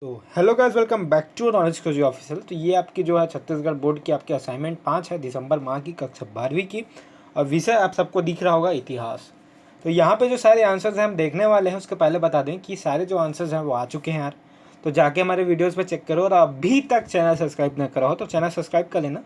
तो hello guys, welcome back to knowledge Khoji official. तो ये आपकी जो है छत्तीसगढ़ बोर्ड की आपकी असाइनमेंट 5 है, दिसंबर माह की, कक्षा 12वीं की। और विषय आप सबको दिख रहा होगा इतिहास। तो यहाँ पे जो सारे आंसर्स हैं हम देखने वाले हैं, उसके पहले बता दें कि सारे जो आंसर्स हैं वो आ चुके हैं यार। तो जाके हमारे वीडियोज़ पर चेक करो, और अभी तक चैनल सब्सक्राइब न करा हो तो चैनल सब्सक्राइब कर लेना,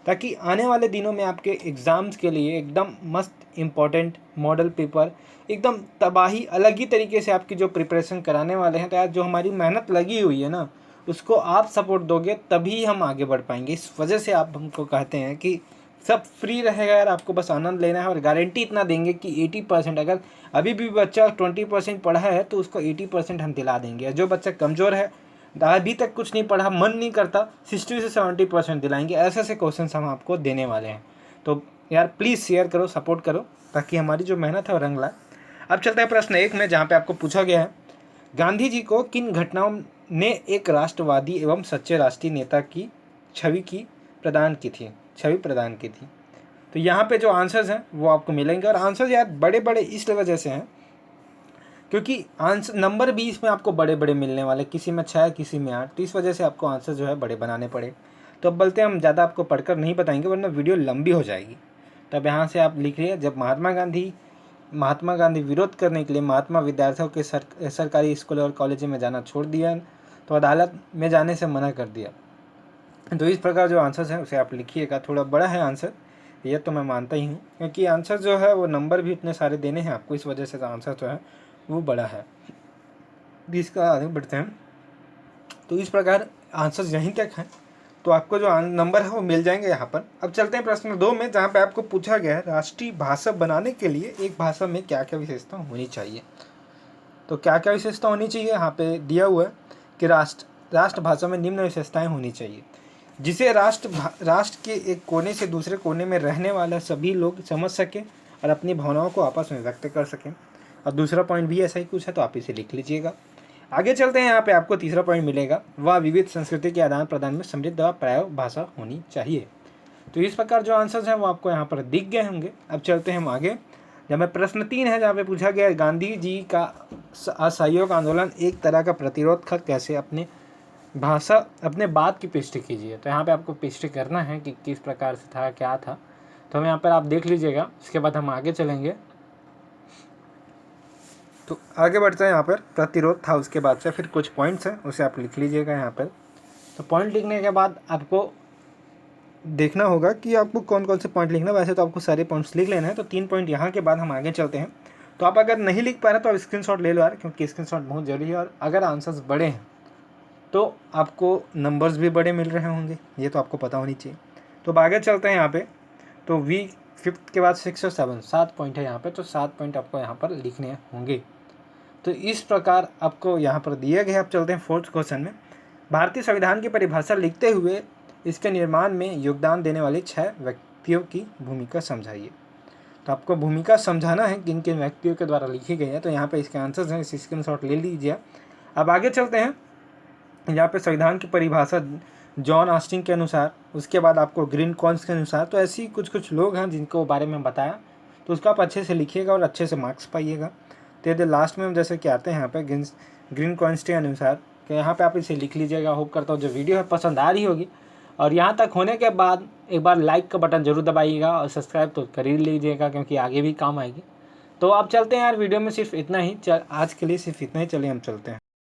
ताकि आने वाले दिनों में आपके एग्ज़ाम्स के लिए एकदम मस्त इम्पॉर्टेंट मॉडल पेपर, एकदम तबाही अलग ही तरीके से आपकी जो प्रिपरेशन कराने वाले हैं। तो यार जो हमारी मेहनत लगी हुई है ना, उसको आप सपोर्ट दोगे तभी हम आगे बढ़ पाएंगे। इस वजह से आप हमको कहते हैं कि सब फ्री रहेगा यार, आपको बस आनंद लेना है। और गारंटी इतना देंगे कि 80%, अगर अभी भी बच्चा 20% पढ़ा है तो उसको 80% हम दिला देंगे। जो बच्चा कमज़ोर है, अभी तक कुछ नहीं पढ़ा, मन नहीं करता, 60 से 70% दिलाएंगे। ऐसे ऐसे क्वेश्चन हम आपको देने वाले हैं। तो यार प्लीज़ शेयर करो, सपोर्ट करो, ताकि हमारी जो मेहनत है वो रंग लाए। अब चलते हैं प्रश्न 1 में, जहाँ पे आपको पूछा गया है, गांधी जी को किन घटनाओं ने एक राष्ट्रवादी एवं सच्चे राष्ट्रीय नेता की छवि प्रदान की थी। तो यहाँ पे जो आंसर्स हैं वो आपको मिलेंगे। और आंसर्स यार बड़े बड़े इस वजह से हैं क्योंकि आंसर नंबर 20 में आपको बड़े बड़े मिलने वाले, किसी में 6 किसी में 8। तो इस वजह से आपको आंसर जो है बड़े बनाने पड़े। तो अब बोलते हैं हम ज़्यादा आपको पढ़कर नहीं बताएंगे, वरना वीडियो लंबी हो जाएगी। तब यहाँ से आप लिख रही जब महात्मा गांधी विरोध करने के लिए महात्मा विद्यार्थियों के सरकारी स्कूल और कॉलेज में जाना छोड़ दिया, तो अदालत में जाने से मना कर दिया। तो इस प्रकार जो आंसर्स हैं उसे आप लिखिएगा। थोड़ा बड़ा है आंसर, ये तो मैं मानता ही हूँ, क्योंकि आंसर जो है वो नंबर भी इतने सारे देने हैं आपको, इस वजह से आंसर जो है वो बड़ा है। इसका आगे बढ़ते हैं। तो इस प्रकार आंसर्स यहीं तक हैं, तो आपको जो नंबर है वो मिल जाएंगे यहाँ पर। अब चलते हैं प्रश्न 2 में, जहाँ पे आपको पूछा गया है राष्ट्रीय भाषा बनाने के लिए एक भाषा में क्या क्या विशेषता होनी चाहिए। तो क्या क्या विशेषता होनी चाहिए यहाँ पे दिया हुआ है कि राष्ट्रभाषा में निम्न विशेषताएं होनी चाहिए, जिसे राष्ट्र के एक कोने से दूसरे कोने में रहने वाला सभी लोग समझ सकें और अपनी भावनाओं को आपस में व्यक्त कर सकें। और दूसरा पॉइंट भी ऐसा ही कुछ है, तो आप इसे लिख लीजिएगा। आगे चलते हैं, यहाँ पे आपको तीसरा पॉइंट मिलेगा, वह विविध संस्कृति के आदान प्रदान में समृद्ध व प्राय भाषा होनी चाहिए। तो इस प्रकार जो आंसर्स हैं वो आपको यहाँ पर दिख गए होंगे। अब चलते हैं हम आगे, जब में प्रश्न 3 है, जहाँ पे पूछा गया है गांधी जी का असहयोग आंदोलन एक तरह का प्रतिरोध था, कैसे अपने बात की पुष्टि कीजिए। तो यहाँ पे आपको पुष्टि करना है कि किस प्रकार से था, क्या था। तो हम यहाँ पर आप देख लीजिएगा, इसके बाद हम आगे चलेंगे। तो आगे बढ़ते हैं, यहाँ पर प्रतिरोध था, उसके बाद से फिर कुछ पॉइंट्स हैं उसे आप लिख लीजिएगा यहाँ पर। तो पॉइंट लिखने के बाद आपको देखना होगा कि आपको कौन कौन से पॉइंट लिखना है। वैसे तो आपको सारे पॉइंट्स लिख लेना है, तो 3 पॉइंट यहाँ के बाद हम आगे चलते हैं। तो आप अगर नहीं लिख पा रहे तो आप स्क्रीनशॉट ले लो यार, क्योंकि स्क्रीनशॉट बहुत जरूरी है। और अगर आंसर्स बड़े हैं तो आपको नंबर्स भी बड़े मिल रहे होंगे, ये तो आपको पता होनी चाहिए। तो अब आगे चलते हैं यहाँ पे। तो V5 के बाद 6 और 7, 7 पॉइंट है यहाँ पे, तो 7 पॉइंट आपको यहाँ पर लिखने होंगे। तो इस प्रकार आपको यहाँ पर दिए गए। अब चलते हैं 4th क्वेश्चन में, भारतीय संविधान की परिभाषा लिखते हुए इसके निर्माण में योगदान देने वाले 6 व्यक्तियों की भूमिका समझाइए। तो आपको भूमिका समझाना है किन किन व्यक्तियों के द्वारा लिखी गई है। तो यहाँ पे इसके आंसर्स हैं, इस स्क्रीनशॉट ले लीजिए। अब आगे चलते हैं, यहाँ पे संविधान की परिभाषा जॉन ऑस्टिन के अनुसार, उसके बाद आपको ग्रीन कॉन्स के अनुसार। तो ऐसी कुछ लोग हैं जिनको बारे में बताया, तो उसका आप अच्छे से लिखिएगा और अच्छे से मार्क्स पाइएगा। तो यदि लास्ट में हम जैसे कि आते हैं यहाँ पे ग्रीन कॉन्स के अनुसार, तो यहाँ पे आप इसे लिख लीजिएगा। होप करता हूँ जो वीडियो है पसंद आ रही होगी, और यहाँ तक होने के बाद एक बार लाइक का बटन जरूर दबाइएगा, और सब्सक्राइब तो कर ही लीजिएगा, क्योंकि आगे भी काम आएगी। तो आप चलते हैं यार, वीडियो में सिर्फ इतना ही, आज के लिए सिर्फ इतना ही। चलिए हम चलते हैं।